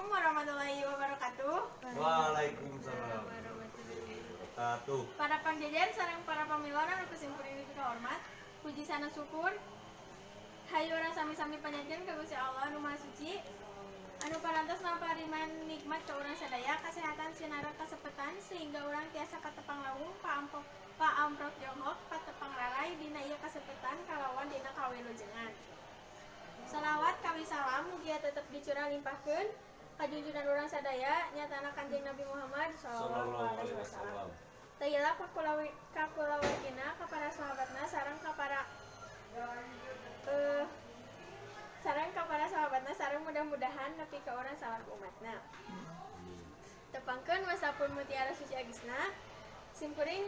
Assalamualaikum warahmatullahi wabarakatuh. Waalaikumsalam warahmatullahi wabarakatuh. Para pangjajar sareng para pamilon anu kusimkuring hormat, puji sana syukur hayu urang sami-sami panyankeun ka Gusti Allah anu Maha Suci, anu parantos napariman nikmat ka urang sadaya, kasehatan sinara kasepetan sehingga urang tiasa katepang lawung paamprok jongkok patepang lalai dina ieu kasepetan kalawan dina kawilujengan. Salawat kawi salam mugia tetep dicurah limpahkeun ka junjungan urang sadaya nyatana Kanjeng Nabi Muhammad sallallahu alaihi wasallam. Tayela kakulawargina ka para sahabatna sareng ka para sareng mudah-mudahan nepi ka urang sawarga umatna. Tepangkeun wasapun mutiara suci agisna simkuring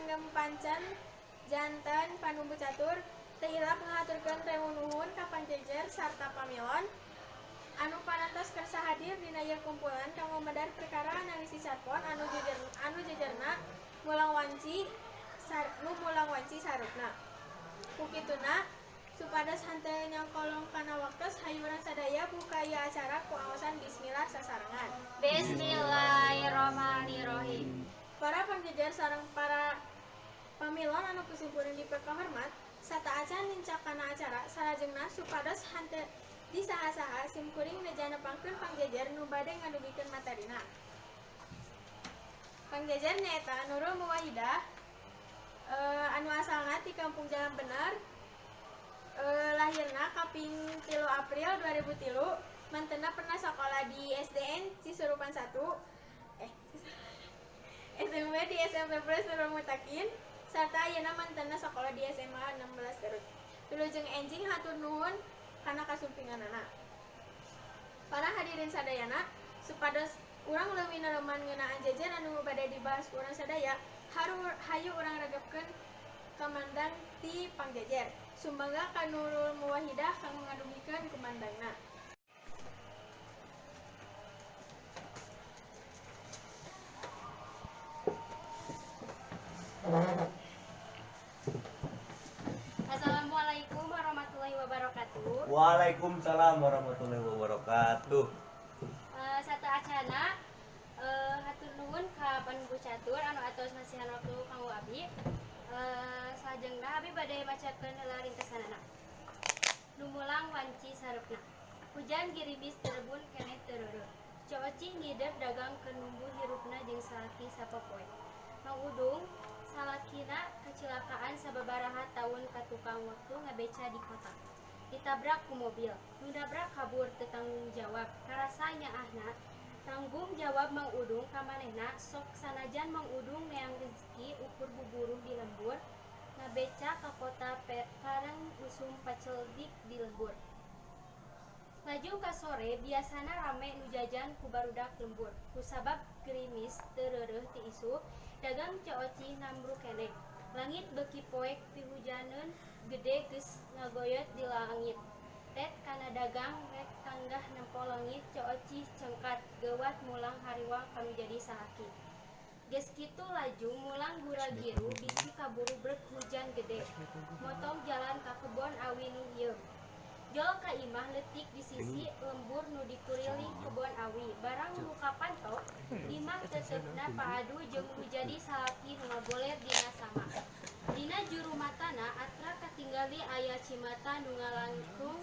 ngempancan janten panumbu catur teu hilap ngaturkeun rewu nuhun ka panjajar sarta pamilon anu parantos kersa hadir dina ieu kumpulan kanggo medar perkara analisis satpon anu jejerna mulang wanci sarupna. Kukituna supados henteu nyongkolong kana waktos hayu urang sadaya buka ieu acara ku aosan bismillah sasarengan. Bismillahirrahmanirrahim. Para pangjajar sareng para pamilon anu kusimkuring dipekahormat sata acan nincak kana acara salajengna supados henteu disaha-saha simkuring nejanepangkeun pangjajar nu bade ngadugikeun materina. Pangjajar nyaeta Nurul Muwahidah anu asalna ti Kampung Jalan Bener, lahirna kaping 3 April 2003, mantenna pernah sekolah di SDN Cisurupan 1, SMP di SMP Plus Nurul Mutakin, sarta ayeuna mantenna sekolah di SMA 16 Garut. Wilujeng enjing hatur nuhun kana kasumpinganana. Para hadirin sadayana, supados urang leuwih nereman ngeunaan jajar anu bade dibahas ku urang sadaya, hayu urang regepkeun kamandang ti pangjajar. Sumangga ka Nurul Muwahidah kang ngadugikeun kumandangna. Assalamualaikum warahmatullahi wabarakatuh. Waalaikumsalam warahmatullahi wabarakatuh. Satu acana hatur nuhun ka panumbu catur anu atos ngasihan waktu kanggo abdi. Salajengna abdi bade macakeun heula ringkesanana. Numulang wanci sarepna. Hujan girimis terebun keneh teu reureuh. Coocih ngidep dagang ke numbu hirupna jeung salaki sapopoe. Mang Udung salakina kecelakaan sababaraha taun ka tukang waktu ngabeca di kota. Ditabrak ku mobil, nu nabrak kabur teu tanggung jawab. Karasa nyaahna tanggung jawab Mang Udung ka manehna sok sanajan Mang Udung neang rezeki ukur buburuh di lembur ngabeca ka kota pareng usum paceldik di lembur. Laju ka sore biasana rame nu jajan ku barudak lembur. Kusabab gerimis teu reureuh ti isu dagang coocih nambruk keneh. Langit beuki poek pihujaneun gede geus ngagoyot di langit. Tet kana dagang rek tanggah nempo langit coocih cengkat geuwat mulang hariwang kanu jadi salaki. Geus kitu laju mulang gura-giru bisi kaburu brek hujan gede. Motong jalan ka kebon awi nu hieum. Jol ka imah leutik di sisi lembur nu dikuriling kebon awi. Barang nu kapanto imah tetepna paadu jeung nu jadi salaki nu ngagoler dina sama. Dina juru matana atra katinggali aya cimata nu ngalangkung.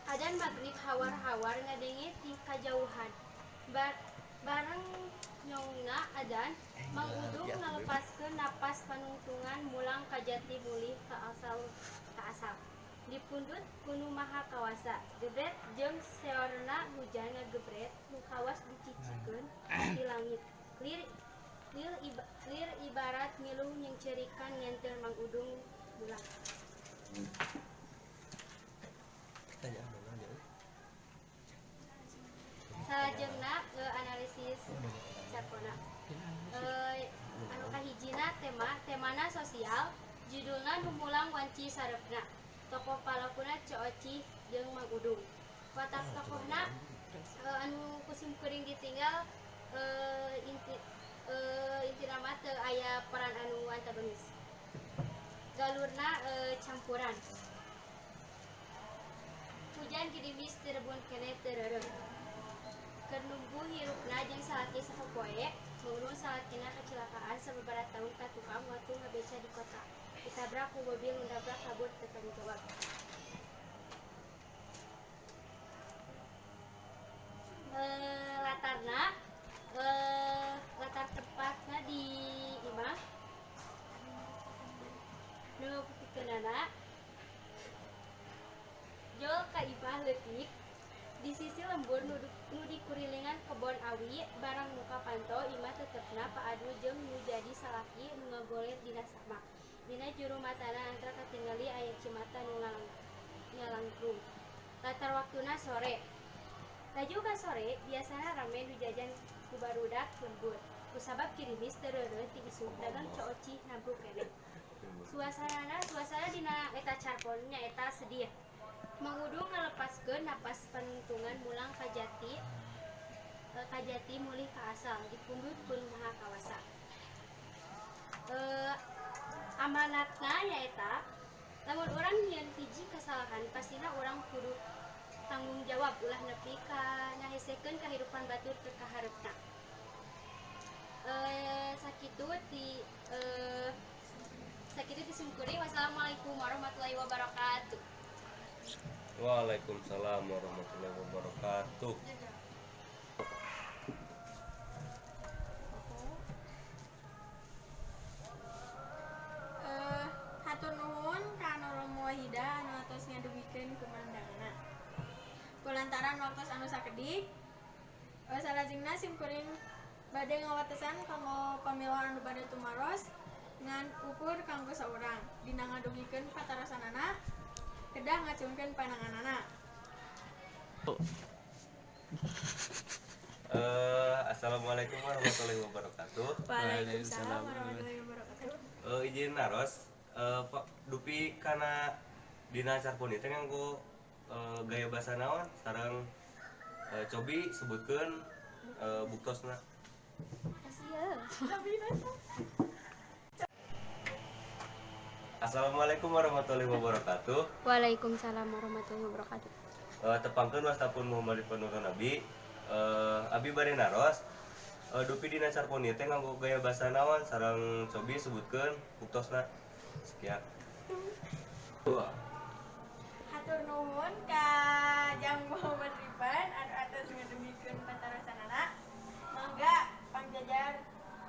Adan magrib hawar-hawar ngadenge ti kajauhan. Bareng nyongna adan, Mang Udung ngalepaskeun napas panungtungan mulang ka jati mulih ka asal. Dipundut ku nu maha kawasa. Gebret jeung seorna hujan ngagebret nu kawas dicicikeun di langit. Lir ibarat ngilu nyengcerikan nyenteur Mang Udung bulan. Salajengna analisis satponna. Anu kahijina temana sosial, judulna Numulang Wanci Sarepna. Tokoh palakuna coocih jeung Mang Udung. Watak tokohna anu kusimkuring ditinggal inti nama teu aya peran anu antagonis. Galurna campuran. Hujan gerimis teu rebun keneh teu reureuh. ditabrak ku mobil nabrak kabut teu tanggung jawab. Latarna latar tempatna di imah nu pikeunana jol ka imah leutik di sisi lembur nu dikurilingan kebon awi barang muka panto imah tetepna paadu jeung nu jadi salaki nu ngagoler dina sama dina juru matana antara katingali aya cimata nu ngalangkung. Latar waktuna sore. Laju ka sore biasana rame nu jajan ku barudak lembur kusabab kirimis tereureut ti isuk dagang cooci nabruk keneh. Suasana dina eta carpon nyaeta sedih. Mangudu ngalepaskeun napas panuntungan mulang kajati mulih ka asal dipundut ku Maha Kawasa. Amanatna nyaeta lamun urang nyieun hiji kasalahan pastina urang kudu tanggung jawab ulah nepi ka nyahesekeun kahirupan batur teu kahareupna. Sakitu disungkuri. Wassalamualaikum warahmatullahi wabarakatuh. Waalaikumsalam warahmatullahi wabarakatuh. Hatur nuhun ka anu Romo Wahida anu atos ngadugikeun kumandangna. Kulantaran waktos anu sakedik, salajengna simkuring bade ngawatesan kanggo pamilah anu bade tumaros ngan ukur kanggo saurang dina ngadugikeun patarasanana kedah ngacungkeun pananganana. Assalamualaikum warahmatullahi wabarakatuh. Waalaikumsalam warahmatullahi wabarakatuh. Izin naros dupi kana dina carpon teh nganggo gaya basa naon sareng cobi sebutkeun buktosna. Assalamualaikum warahmatullahi wabarakatuh. Waalaikumsalam warahmatullahi wabarakatuh. Tepangkeun wastapun Muhammad Panurun Nabi. Abi bari naros dupi dina carpon teh nganggo gaya basa naon sareng cobi sebutkeun buktosna. Sekian. Hatur nuhun ka Jang Muhammad Rifan anu atas ngadugikeun patarasanana. Mangga pangjajar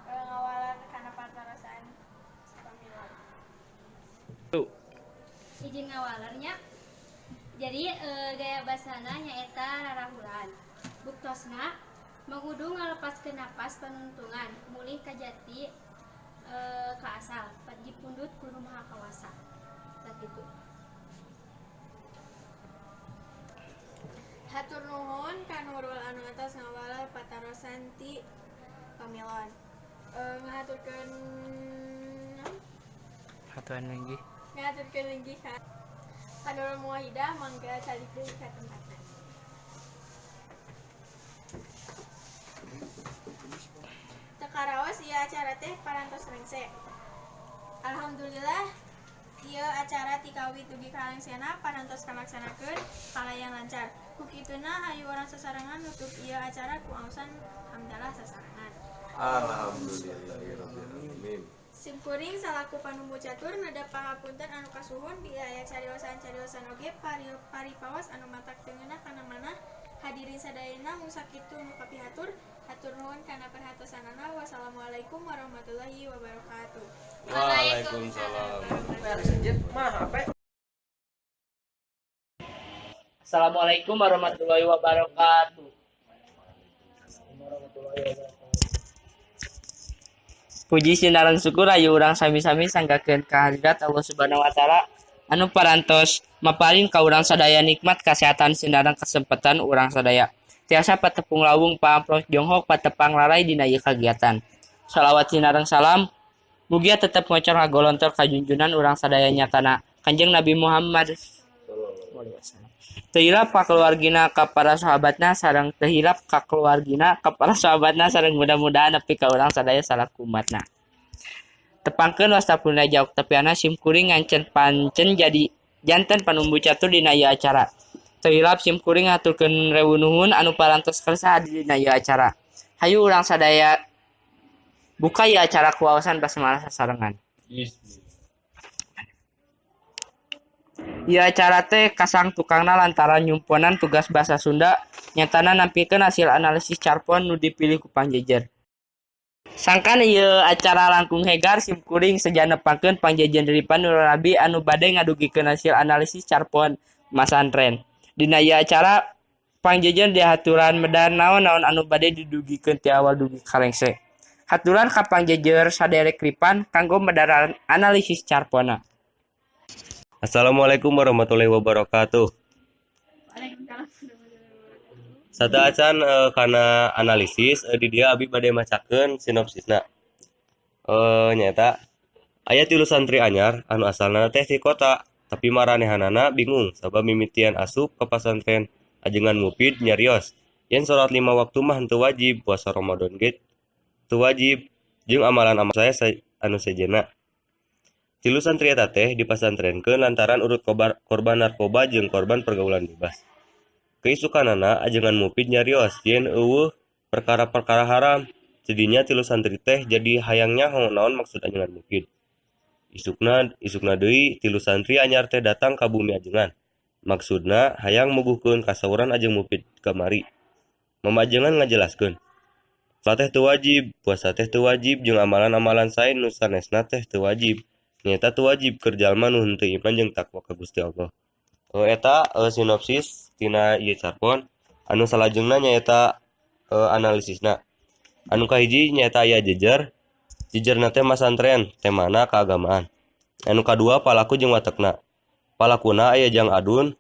ngawalan kana patarasan pamilah. Izin ngawalernya. Jadi gaya basana nyaeta rarahulan. Buktosna mengudu ngalepaskeun napas panuntungan mulih ka jati ka asal dipundut ku Maha Kawasa. Sakitu. Hatur nuhun ka Nurul anu atas ngawala patarasan ti pamilon. Ngahaturkeun Hatuan lagi. ngahaturkeun linggih ka Nurul Muwahidah mangga calik deui ka tempatna. Tekaraos ieu acara teh parantos rengse. Alhamdulillah ieu acara ti kawit dugi kalengseana parantos kalaksanakeun palayan lancar. Kukituna hayu orang sasarangan nutup ieu acara ku ausan hamdalah sasarangan. Alhamdulillahirabbil Simkuring salaku panumbu catur nada pangapunten anu kasuhun di aya cariosan oge paripawas anu matak teu ngeunah kana manah hadirin sadayana mung sakitu nu kapihatur hatur nuhun kana perhatosanana. Wassalamualaikum warahmatullahi wabarakatuh. Waalaikumsalam. Assalamualaikum warahmatullahi wabarakatuh. Puji sinaran syukur ayu urang sami-sami sanggakeun ka hadirat Allah Subhanahu wa taala anu parantos maparing ka urang sadaya nikmat kasehatan sinaran kesempatan urang sadaya. Tiasa patepung lawung paampros jonghok patepang larai dina ieu kagiatan. Shalawat sinaran salam mugia tetep ngocor ngagolontor ka junjunan urang sadaya nyatana Kanjeng Nabi Muhammad sallallahu alaihi wasallam. Teu hilap ka keluargina ka para sahabatna sareng teu hilap ka keluargina ka para sahabatna sareng mudah-mudahan nepi ka urang sadaya salaku umatna. Tepangkeun wastapun jauk tepiana simkuring ngancen pancen jadi janten panumbu catur dina ieu acara. Teu hilap simkuring ngaturkeun rewu nuhun anu parantos kersa dina ieu acara. Hayu urang sadaya buka ieu acara ku wawasan basmalah sasarengan. Ieu acara teh kasang tukangna lantaran nyumponan tugas basa Sunda nyatana nampikeun hasil analisis carpon nu dipilih ku pangjejer. Sangkan ieu acara langkung hegar simkuring seja nepakeun pangjejer Ripan Nuranabi anu bade ngadugikeun hasil analisis carpon masantren. Dina ieu acara pangjejer dihaturan medan naon-naon anu bade didugikeun ti awal dugi karengse. Haturan ka pangjejer saderek Ripan kanggo medaran analisis carponna. Assalamualaikum warahmatullahi wabarakatuh. Sadaacan kana analisis di dia abi bade macakeun sinopsisna. Nyata aya 3 santri anyar anu asalna teh ti kota, tapi maranehanana bingung sabab mimitian asup ka pasantren ajengan Mufid nyarios. Yen salat 5 waktu mah henteu wajib, puasa Ramadan ge teu wajib, jeung amalan-amalan saya anu sejenna. 3 santri eta teh dipasantrenkeun lantaran urut korban narkoba jeung korban pergaulan bebas. Keisukanana ajengan Mufid nyarios yen eueuh perkara-perkara haram. Jadinya 3 santri teh jadi hayang nyaho naon maksud ajengan Mufid. Isukna deui 3 santri anyar teh datang ka bumi ajengan. Maksudna hayang muguhkeun kasauran ajeng Mufid kamari. Mamajengan ngajelaskeun. Salat teh teu wajib, puasa teh teu wajib jeung amalan-amalan sae nu sanesna teh teu wajib. Nyata teu wajib keur jalma nu henteu iman jeung takwa ka Gusti Allah. Eta sinopsis tina ieu carpon. Anu salajengna nyaeta analisisna. Anu kahiji nyaeta aya jejer. Jejerna teh masantren, temana keagamaan. Anu kadua palaku jeung watekna. Palakuna aya Jang Adun,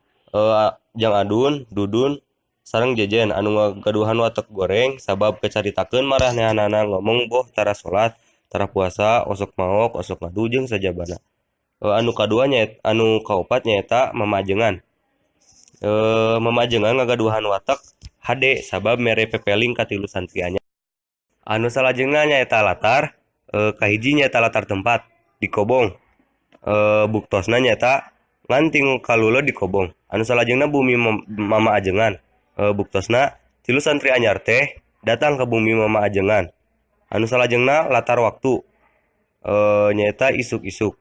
Dudun, sareng Jejen anu ngagaduhan watek goreng sabab kecaritakeun maranehanana ngomong boh tara salat, tara puasa, osok maok, osok ngadu jeung sajabana. Anu kadua nyaeta anu kaopat nyaeta mamajengan. Mamajengan ngagaduhan watek hade sabab mere pepeling ka 3 santri anyar. Anu salajengna nyaeta latar, kahiji nyaeta latar tempat di Kobong. Buktosna nyaeta nganting kalula di Kobong. Anu salajengna bumi Mama Ajengan. Buktosna 3 santri anyar teh datang ke bumi Mama Ajengan. Anu salajengna latar waktu nyaeta isuk-isuk.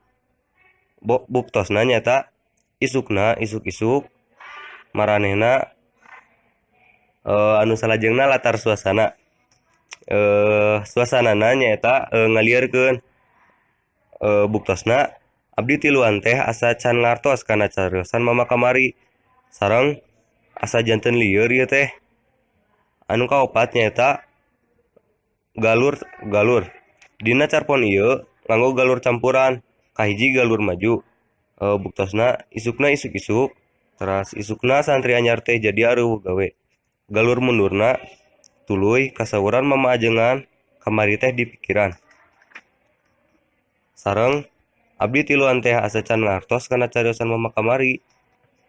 Buktosna nyaeta isukna isuk-isuk maranehna. Anu salajengna latar suasana. Suasanana nyaeta ngalieurkeun. Buktosna abdi tiluan teh asa can ngartos kana cariosan mama kamari sareng asa janten lieur ieu teh. Anu kaopat nyaeta galur. Dina carpon ieu nganggo galur campuran, kahiji galur maju. Buktosna isukna isuk-isuk, teras isukna santri anyar teh jadi areueuh gawe. Galur mundurna tuluy kasauran Mama Ajengan kamari teh di pikiran. Sareng abdi tiluan teh asa can ngartos kana cariosan Mama kamari.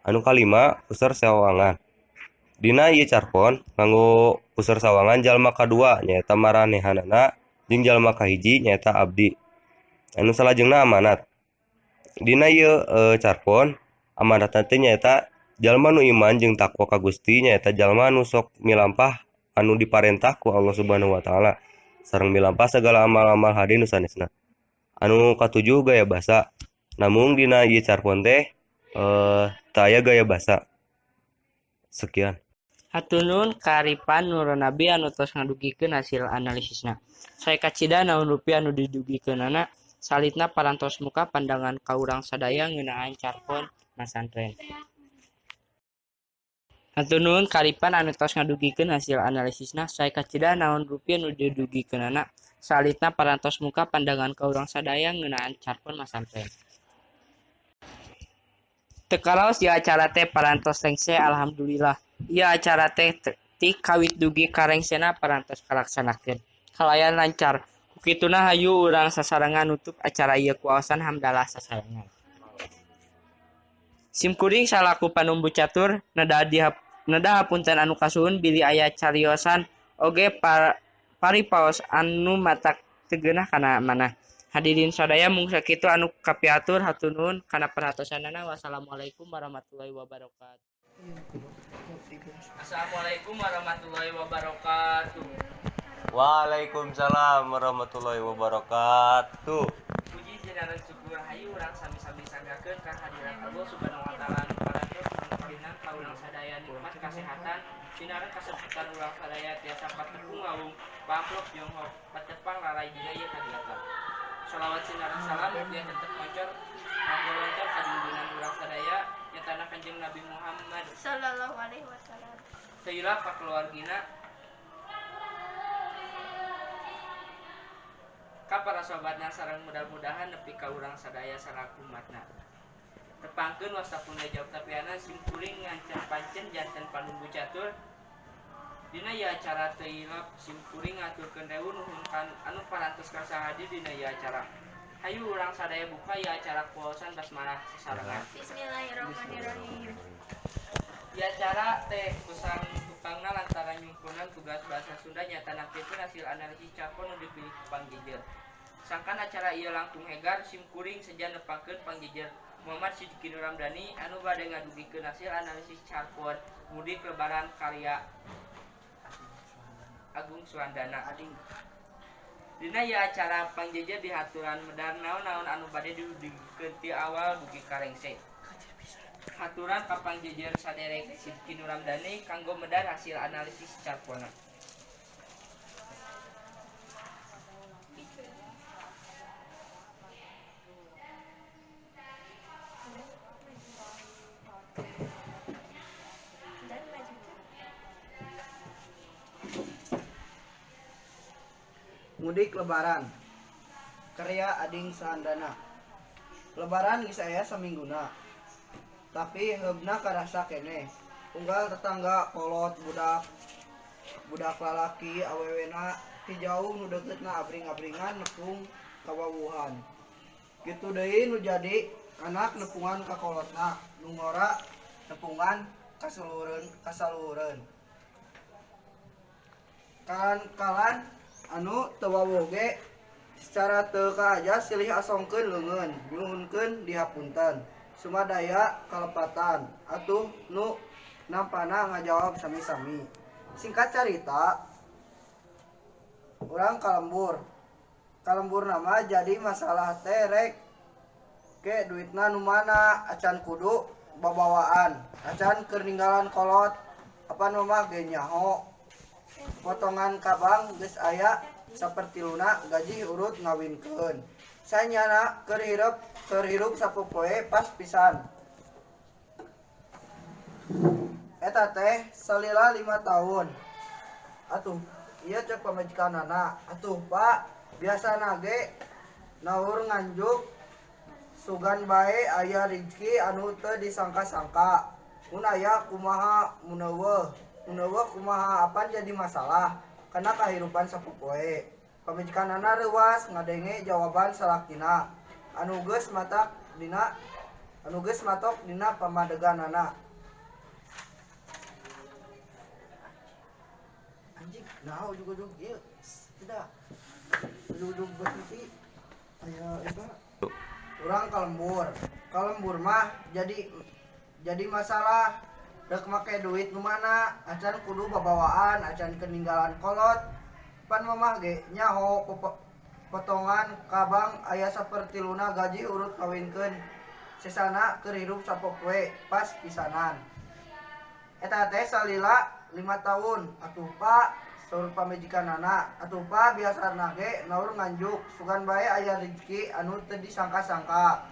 Anu kalima puseur sawangan. Dina ieu carpon nganggo puseur sawangan jalma kadua nyaeta maranehanana jeung jalma kahiji nyaeta abdi. Anu salajengna amanat. Dina ieu carpon amanatna teh nyaeta jalma nu iman jeung takwa ka Gusti nyaeta jalma nu sok milampah anu diparentah ku Allah Subhanahu wa taala sareng milampah segala amal-amal hade nu sanesna. Anu katujuh gaya basa. Namun dina ieu carpon teh teu aya gaya basa. Sekian. Hatur nuhun ka Ripan Nuranabi anu tos ngadugikeun hasil analisisna. Sae kacida naon rupi anu didugikeunana salitna parantos muka pandangan ka urang sadaya ngeunaan carpon masantren. Hatur nuhun ka Ripan anu tos ngadugikeun hasil analisisna. Sae kacida naon rupi anu didugikeunana salitna parantos muka pandangan ka urang sadaya ngeunaan carpon masantren. Teu kalaos ieu acara teh parantos rengse alhamdulillah. Ieu acara teh ti kawit dugi karengsena parantos kalaksanakeun. Kalayan lancar. Kukituna hayu urang sasarengan nutup acara ieu kuaosan hamdalah sasarengan. Simkuring salaku panumbu catur nada hapunten anu kasuhun bili aya cariosan oge paripaos anu matak tegeunah kana manah. Hadirin sadaya mung sakitu anu kapiatur hatur nuhun kana perhatosanana. Wassalamualaikum warahmatullahi wabarakatuh. Assalamualaikum warahmatullahi wabarakatuh. Waalaikumsalam warahmatullahi wabarakatuh. Puji jeung syukur hayu urang sami-sami sangga macakeun kehadirat Allah Subhanahu wa taala anu parantos mangparinan ka urang sadaya nikmat kasehatan sinaran kasempetan urang sadaya tiasa patepung ngawung pamprok Tiongkok patepang larai dina ieu kagiatan. Shalawat sinaran salam mugia tetep moncor ngagolontor ka junjungan urang sadaya nyatana Kanjeng Nabi Muhammad Sallallahu alaihi wasallam. Saila ka keluargina ka para sobatna sareng mudah-mudahan nepi ka urang sadaya salaku umatna. Tepangkeun wastapun jawab tapiana simkuring ngancan pancen janten panumbu catur. Dina ieu acara teu ilap simkuring ngaturkeun rewu nuhun anu parantos kasahadir dina ieu acara. Hayu urang sadaya buka ieu acara kuosan basmalah sesarengan. Bismillahirrahmanirrahim. Ieu acara teh kusang tukangna lantaran nyungkunan tugas bahasa Sunda nyata nampikeun hasil analisis cakon nu dipilih ku pangjejer. Sangkan acara ieu langkung hegar simkuring sejan nepangkeun pangjejer Muhammad Sidiki Nur Ramdhani anu bade ngadugikeun hasil analisis cakon mudik lebaran karya Agung Suwandana. Dina ieu acara pangjejer dihaturan medar naon-naon anu bade didugikeun ti awal dugi karengse. Haturan ka pangjejer saderek Sidiki Nur Ramdhani kanggo medar hasil analisis cakona. Mudik lebaran karya Ading Suwandana. Lebaran geus aya samingguna tapi heubna karasa keneh. Unggal tetangga kolot budak lalaki awewena ti jauh nu deukeutna abring-abringan nepung kawawuhan. Kitu deui nu jadi anak nepungan ka kolotna nu ngora nepungan kasalureun. Kalan anu teu wawoge secara teu kaaja silih asongkeun leungeun nyuhunkeun dihapunten sumadaya kalepatan atuh nu nampana ngajawab sami-sami. Singkat carita urang kalembur nama jadi masalah teh rek ke duitna nu mana acan kudu babawaan acan keur ninggalan kolot apa mah ge nyaho potongan kabang geus aya sapertiluna gaji urut ngawinkeun sanyana keur hirup sapopoe pas pisan eta teh salila 5 tahun atuh ieu cek pamajikanana atuh Pak biasana ge naur nganjuk sugan bae aya rezeki anu teu disangka-sangka mun aya kumaha muneuweuh kumaha apan jadi masalah kana kahirupan sapopoe. Pamajikanana reuwas ngadenge jawaban salakina anu geus matok dina pamadeganana. Anjing nah ujug-ujug ieu tidak ujug-ujug berhenti aya eta urang kalembur mah jadi masalah rek make duit nu mana acan kudu babawaan acan keninggalan kolot pan mamah ge nyaho potongan kabang aya sapertiluna gaji urut kawinkeun sesana keur hirup sapopoe pas pisanan eta teh salila 5 tahun atuh Pak saur pamajikanana atuh Pak biasana ge naur nganjuk sugan bae aya rezeki anu teu disangka-sangka.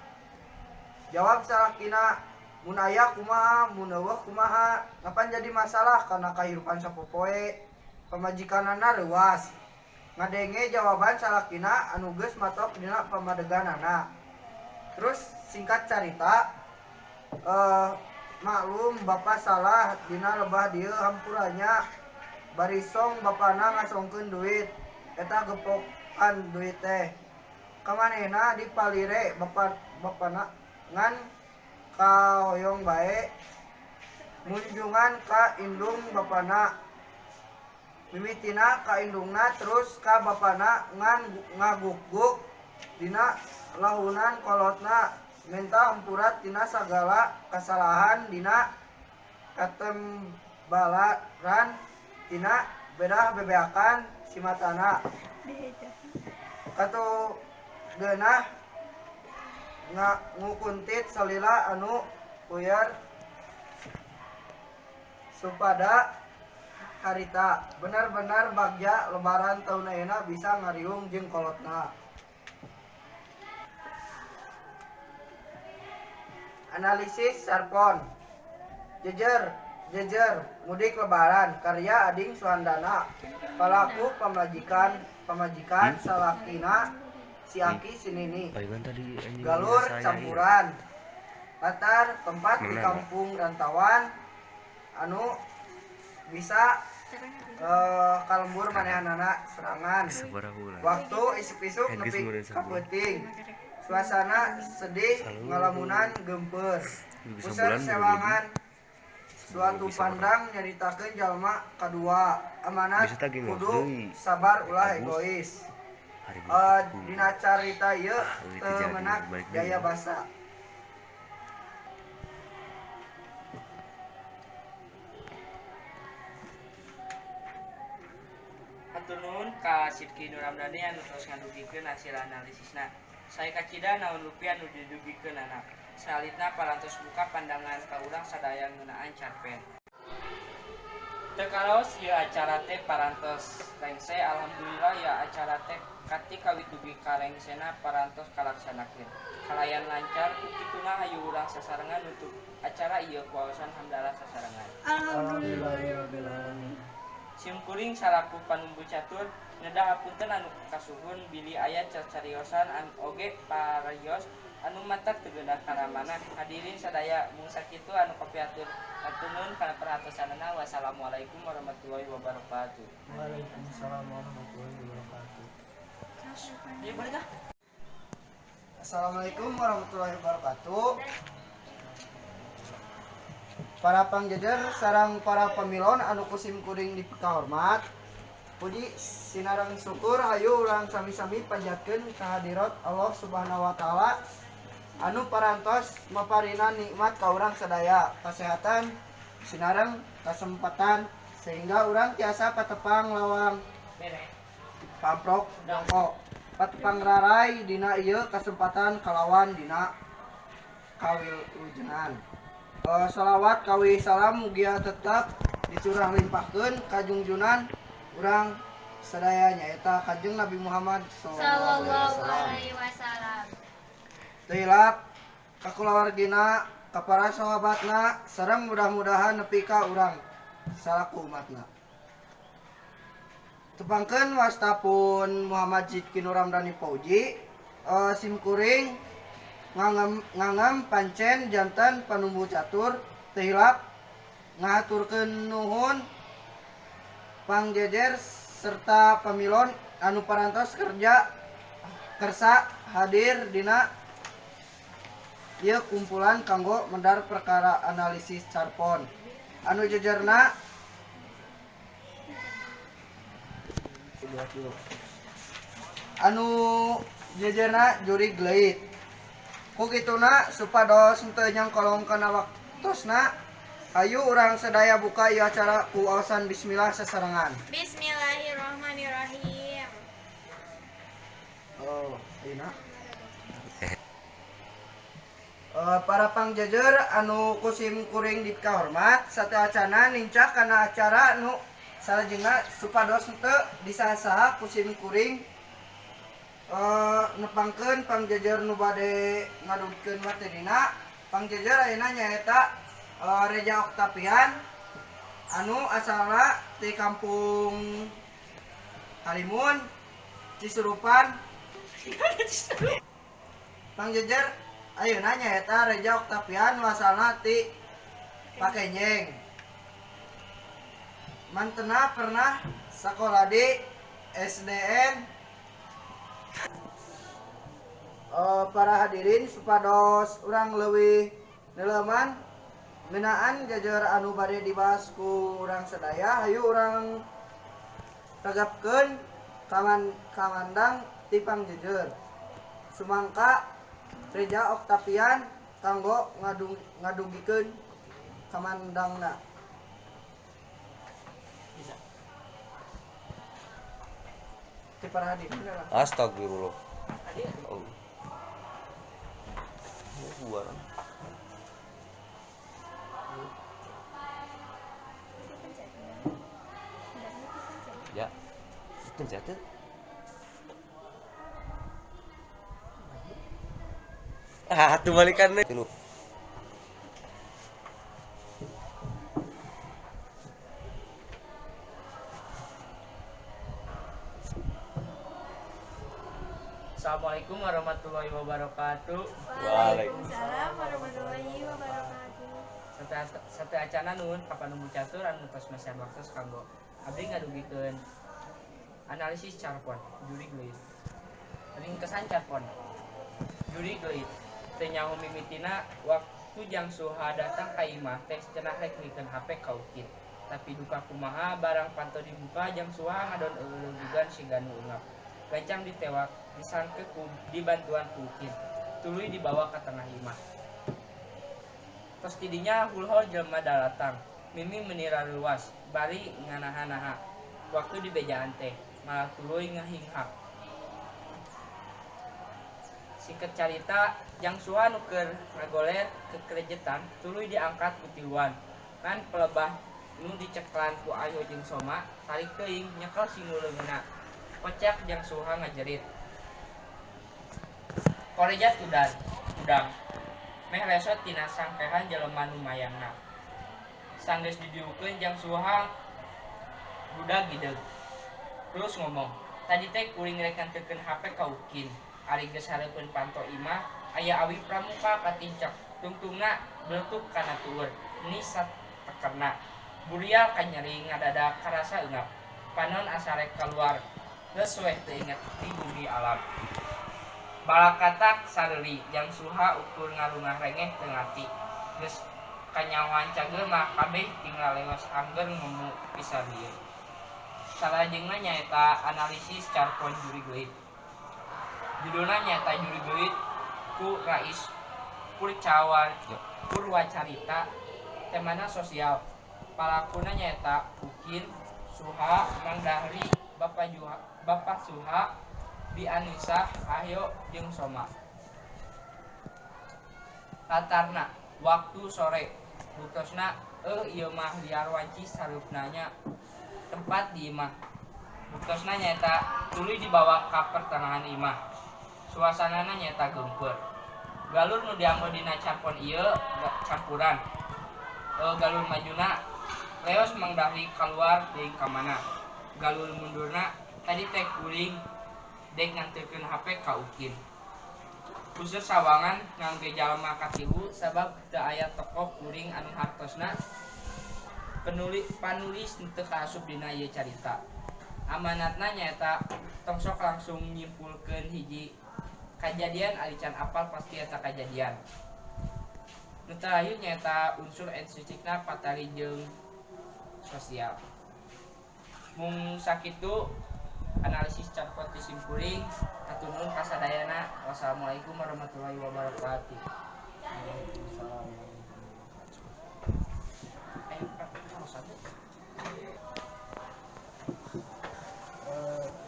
Jawab salakina mun aya kumaha muneuweuh kumaha ngapan jadi masalah kana kahirupan sapopoe. Pamajikanana reuwas ngadenge jawaban salakina anu geus matok dina pamadeganana. Terus singkat carita maklum Bapak salah dina lebah dieu hampuranya barisong bapana ngasongkeun duit eta gepokan duit teh kamanehna dipalire bapana ngan kahoyong bae munjungan ka indung bapana mimitina ka indungna terus ka bapana ngan ngaguk-guk dina lahunan kolotna minta ampurat tina sagala kasalahan dina katembalaran tina bedah bebeakan simatana katu geunah ngukuntit salila anu puyer supada harita benar-benar bagja lebaran tahun ayeuna bisa ngariung jeung kolotna. Analisis Sarpon. Jejer mudik lebaran karya Ading Suhandana. Pelaku pamajikan salakina si Aki Sinini. Galur campuran. Latar tempat di kampung rantauan anu bisa kalembur manehanana serangan. Waktu isuk-isuk nepi ka peuting. Suasana sedih ngalamunan gempeur. Puseur sewangan suatu pandang nyaritakeun jalma kadua. Amanat kudu sabar ulah egois. Dina carita ieu teu meunang gaya basa. Hatur nuhun ka Sidki Nur Ramdhani anu tos ngadugikeun hasil analisisna. Saya kacida naon rupiah anu didugikeun anak. Salitna parantos buka pandangan ka urang sadaya ngeunaan cerpen. Teu kalaos ieu acara teh parantos rengse, alhamdulillah ya acara teh kati kawit dugi ka rengsena parantos kalaksanakeun. Kalayan lancar kituna hayu urang sasarengan nutup acara ieu kuaosan hamdalah sasarengan. Alhamdulillahirabbil alamin. Simkuring salaku panumbu catur nedah hapunten anu kasuhun bili aya carcariosan oge parayos anu matak teu geudah karamana. Hadirin sadaya mung sakitu anu kapiatur hatur nuhun kana perhatosanna. Wassalamualaikum warahmatullahi wabarakatuh. Waalaikumsalam warahmatullahi wabarakatuh. Ya boleh kah? Assalamualaikum warahmatullahi wabarakatuh. Para pangjejer sareng para pamilon anu kusim kuring dipikahormat. Puji sinareng syukur hayu urang sami-sami panjatkeun kahadirat Allah Subhanahu wa taala anu parantos maparina nikmat ka urang sadaya, kasehatan, sinareng kasempatan sehingga urang tiasa patepang lawang pamprok jongkok patepang rarai dina ieu kasempatan kalawan dina kawilujengan. Salawat kawi salam mugia tetap dicurah limpahkeun ka junjunan urang sadaya nyaeta Kanjeng Nabi Muhammad Sallallahu alaihi wasallam. Teuilap ka kulawargina, ka para sahabatna sareng mudah-mudahan nepi ka urang salaku umatna. Tepangkeun wastapun Muhammad Sidki Nur Ramdhani Fauji, simkuring ngangem pancen janten panumbu catur teuilap ngaturkeun nuhun pangjejer serta pamilon anu parantos kersa hadir dina ieu kumpulan kanggo medar perkara analisis Sarpon. Anu jejerna juri gleit. Ku kituna supados henteu nyangkolong kana waktosna, ayo urang sadaya buka ieu acara ku aosan bismillah sasarengan. Bismillahirrahmanirrahim. Ayeuna. Para pangjejer anu kusim kuring dikahormat, sateacana nincak kana acara anu salajengna supados henteu disaha-saha kusim kuring nepangkeun pangjejer nu bade ngadugikeun materina. Pangjejer ayeuna nyaeta Reja Oktavian anu asalna ti kampung Halimun Cisurupan. Pangjejer ayeuna nyaeta Reja Oktavian asalna ti Pakenyeng. Mantena pernah sakola di SDN. Para hadirin supados urang leuwih neuleuman ngeunaan jajar anu bade dibahas ku urang sadaya, hayu urang tagapkeun kamandang ti pangjejer. Sumangka Reja Oktavian kanggo ngadugikeun kamandangna. Ti para hadirin. Astagfirullah. Buar. Ya. Pencet tuh. Tuh balikan deh. Tuh. Assalamualaikum warahmatullahi wabarakatuh. Waalaikumsalam warahmatullahi wabarakatuh. Sate acana nuhun ka panembu catur anu tos masihan waktu kanggo abdi ngadugikeun analisis carpon juri geulit. Ringkesan carpon. Juri geulit. Teu nyaho mimitina waktu Jang Suha datang ka imah teh cenah rek ngikeun HP ka ukit. Tapi duka kumaha barang pantau dibuka Jang Suha ngadon euleug-eulegan siga nu eungap. Gancang ditewak disangke dibantuan ku ukit. Tuluy dibawa ke tengah imah. Tos tidinya hulhol jelema dalatang. Mimi menira luas, bari nganaha-naha. Waktu di bejaan teh, malah tuluy ngahinghak. Singkat carita, Jang Suha nuker ngagoler ke kerejetan, tuluy diangkat ku tiluan. Kan pelebah nu diceklan ku Ayo jeung Soma, tarik teuing nyekel singuleungeuna. Kocak Jang Suha ngajerit. Korejat udang. Meh lesot tina sangkehan jelema nu mayangna. Sanggeus didiukeun Jang Suha budak gideug. Terus ngomong, tadi teh kuring rek nganteukeun HP ka Ukin. Ari geus hareupeun panto imah, aya awi pramuka katincak. Tungtungna beletuk kana tueur. Ini satekerna. Burial kanyeri ngadadak karasa eungap. Panon asa rek kaluar. Geus weh teu inget di bumi alam. Balakatak sareuri Jang Suha ukur ngarungah rengeh teu ngati. Geus kanyahoan cageul mah kabeh tinggal leos angger ngemu pisan ieu. Salajengna nyaeta analisis carpon juri geulit. Judulna nyaeta juri geulit ku Rais Purwacarita. Temana sosial. Palakuna nyaeta Ukin, Suha, Mang Dahri, Bapak Suha, Bi Anissa, Ahyo jeung Soma. Latarna waktu sore. Buktosna ieu mah liar wanci sareupna nya tempat di imah. Buktosna nyaeta tuluy dibawa ka pertengahan imah. Suasanana nyaeta geumpeur. Galur nu dianggo dina carpon ieu campuran. Galur majuna leos Mang Dahri kaluar deui ka mana. Galur mundurna tadi teh kuring dek nganteukeun HP ka Ukin. Kuseur sawangan ngangge jalma katilu sabab teu aya tokoh kuring anu hartosna panulis teu kaasup dina ieu carita. Amanatna nyaeta tong sok langsung nyimpulkeun hiji kajadian ari can apal pasti eta kajadian. Nu terakhir nyaeta unsur estetikna patari jeung sosial. Mung sakitu analisis carpon disimpuling hatur nuhun kasadayana. Wassalamualaikum warahmatullahi wabarakatuh.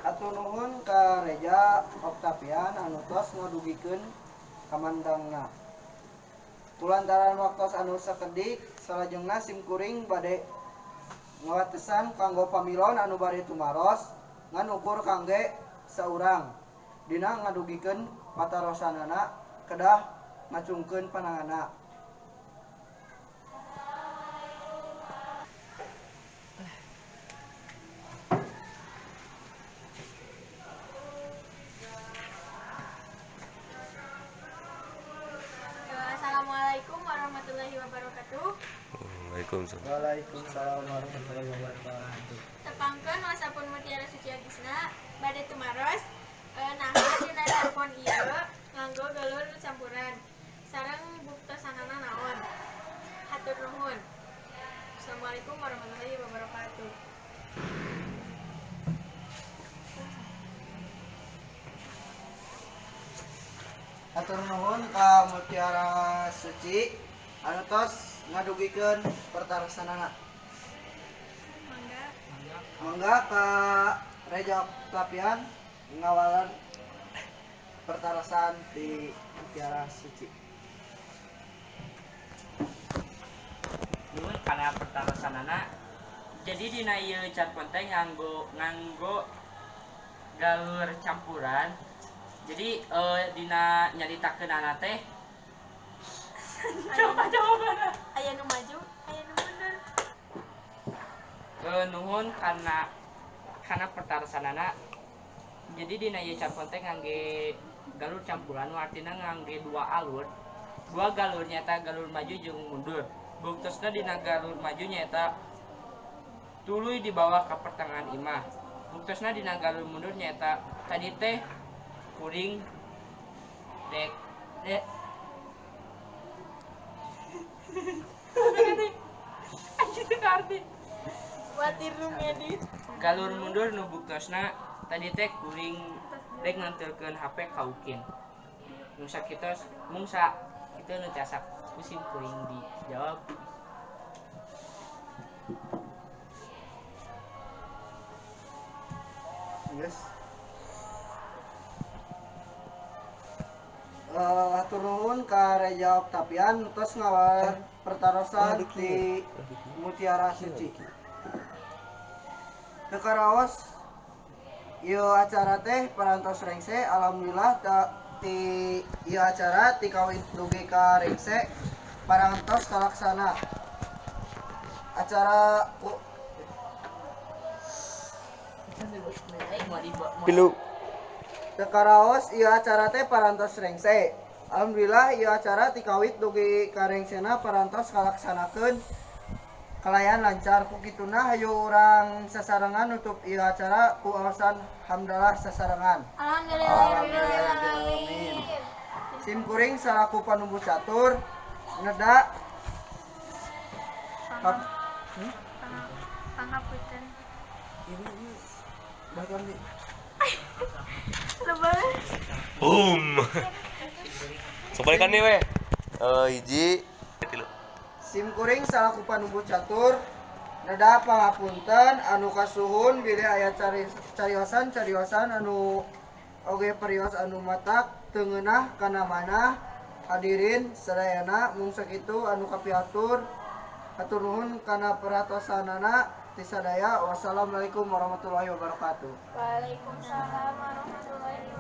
Hatur nuhun ka Reja Octavian anu tos ngadugikeun kamandangna. Kulantaran waktos anu sakedik salajengna simkuring bade ngawatesan kanggo pamilon anu bari tumaros ngan ukur kangge saurang dina ngadugikeun patarosanana kedah ngacungkeun pananganna. Assalamualaikum warahmatullahi wabarakatuh. Waalaikumsalam warahmatullahi wabarakatuh. Tepangkeun wasapun mutiara suci agisna bade tumaros naha dina carpon ieu nganggo galur campuran sareng buktosanana naon. Hatur nuhun. Assalamualaikum warahmatullahi wabarakatuh. Hatur nuhun ka mutiara suci anu tos ngadugikeun pertarasanana. Mangga ka Reja Octavian ngawalan pertarasan di mutiara suci. karena pertarasanana jadi dina ieu can ponteng nganggo galur campuran. Jadi dina nyaritakeunana teh coba jawabanna. Aya nu maju, aya nu mundur. Nuhun karena pertarasanana jadi dina ieu can ponteng ngangge galur campuran artina ngangge dua galur nyata galur maju jeung mundur. Buktosna dina galur maju nyata tuluy di bawah ka pertengahan imah. Buktosna dina galur mundur nyata tadi teh kuring dek anjir arti Watiru ngedit. galur mundur nu buktosna tadi teh kuring dek nganterkeun HP kaukin. Mungsa kita nu casak musim kuring dijawab. Yes. Hatur nuhun ka Reja Oktavian terus ngawar pertarosan di Mutiara Suci. Kekaraos ieu acara teh parantos rengse alhamdulillah ti ieu acara ti kawin dugi ka rengse parantos kalaksana. Acara Pilu. Kekaraos ieu acara teh parantos rengse. Alhamdulillah ieu acara ti kawit dugi ka rengsena parantos kalaksanakeun kalayan lancar. Ku kituna hayu urang sasarengan nutup ieu acara ku awasan hamdalah sasarengan. Alhamdulillahirobbilalamin. Sim kuring salaku panumbu catur neda Pangapunten. bahkan di Lebaran. Boom. Sebalikan nih we. Hiji. sim kuring salaku panumbu catur neda pangapunten anu kasuhun bilih aya cariosan anu oge perios anu matak teu ngeunah kana manah hadirin sadayana mung sakitu anu kapiatur hatur nuhun kana perhatosanana ti sadaya. Wassalamualaikum warahmatullahi wabarakatuh. Waalaikumsalam warahmatullahi